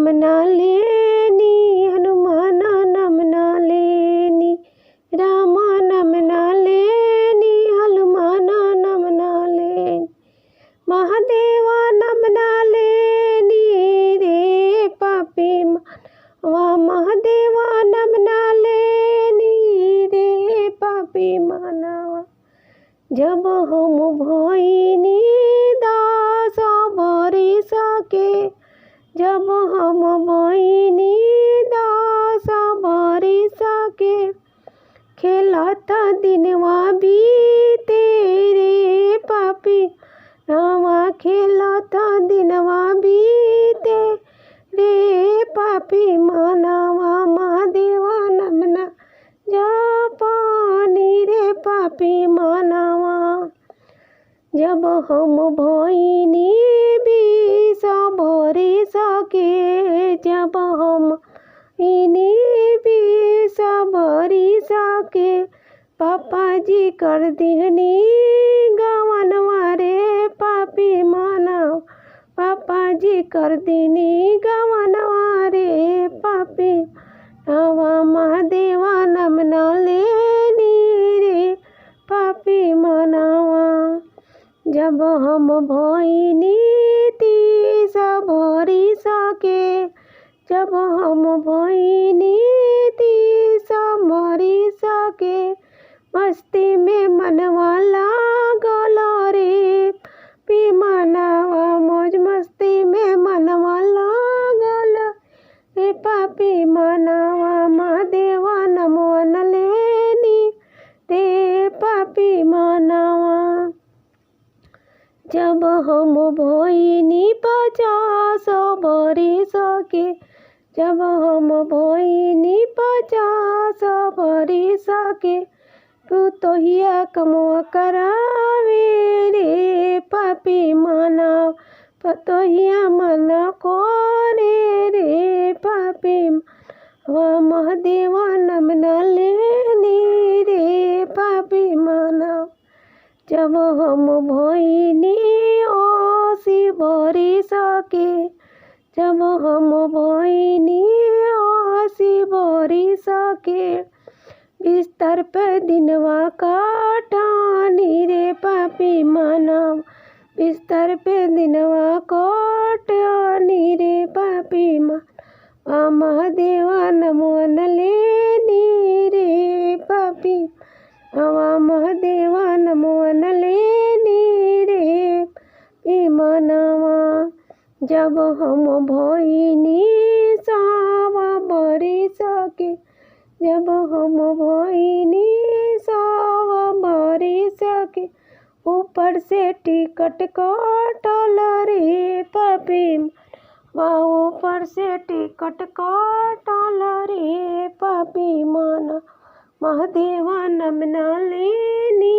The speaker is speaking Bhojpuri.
नाम ना लेनी, हनुमान नाम ना लेनी, राम नाम ना लेनी, हनुमान नाम ना लेनी, महादेवा नाम ना लेनी रे पापी मानवा, महादेवा नाम ना लेनी रे पापी मानवा। जब हम भोइनी दास बरिस के, जब हम भोइनी दास बरिस के, खेलत दिनवा बीते रे पापी नवा, खेलत दिनवा बीते रे पापी मानवा, महादेवा नाम ना जपनी रे पापी मानवा। जब हम भोइनी बीस बरिस के, जब हम भोइनी बीस बरिस के, पापा जी कर दिहनी गवनवा रे पापी मानव, पापा जी कर दिनी गवनवा रे पापी नवा, महादेवा नाम ना लेनी रे पापी मानवा। जब हम भोइनी तीस बरिस के, जब हम भोइनी तीस बरिस के, मस्ती में मनवा लागल रे पापी मानवा, मौज मस्ती में मनवा लागल रे पापी मानवा, महादेवा नाम ना लेनी रे पापी मानवा। जब हम भोइनी 50 बरिस के, जब हम भोइनी 50 बरिस के, तू तो हिया कमवा करावे रे पापी मानव, तो हिया मना करे रे पापी मानव, महादेवा नाम ना लेनी रे पापी मानव। जब हम भोइनी 80 बरिस के, जब हम भोइनी 80 बरिस के, बिस्तर पे दिनवा काटनी रे पापी मानव, बिस्तर पे दिनवा काटनी रे पापी मानव, महादेवा नाम ना लेनी रे पापी नवा, महादेवा नाम ना लेनी रे पापी मानवा। जब हम भोइनी 100 बरिस के, जब हम भोइनी 100 बरिस के, ऊपर से टिकट काटल रे पापी मानवा, ऊपर से टिकट काटल रे पापी मानवा, महादेवा नाम ना लेनी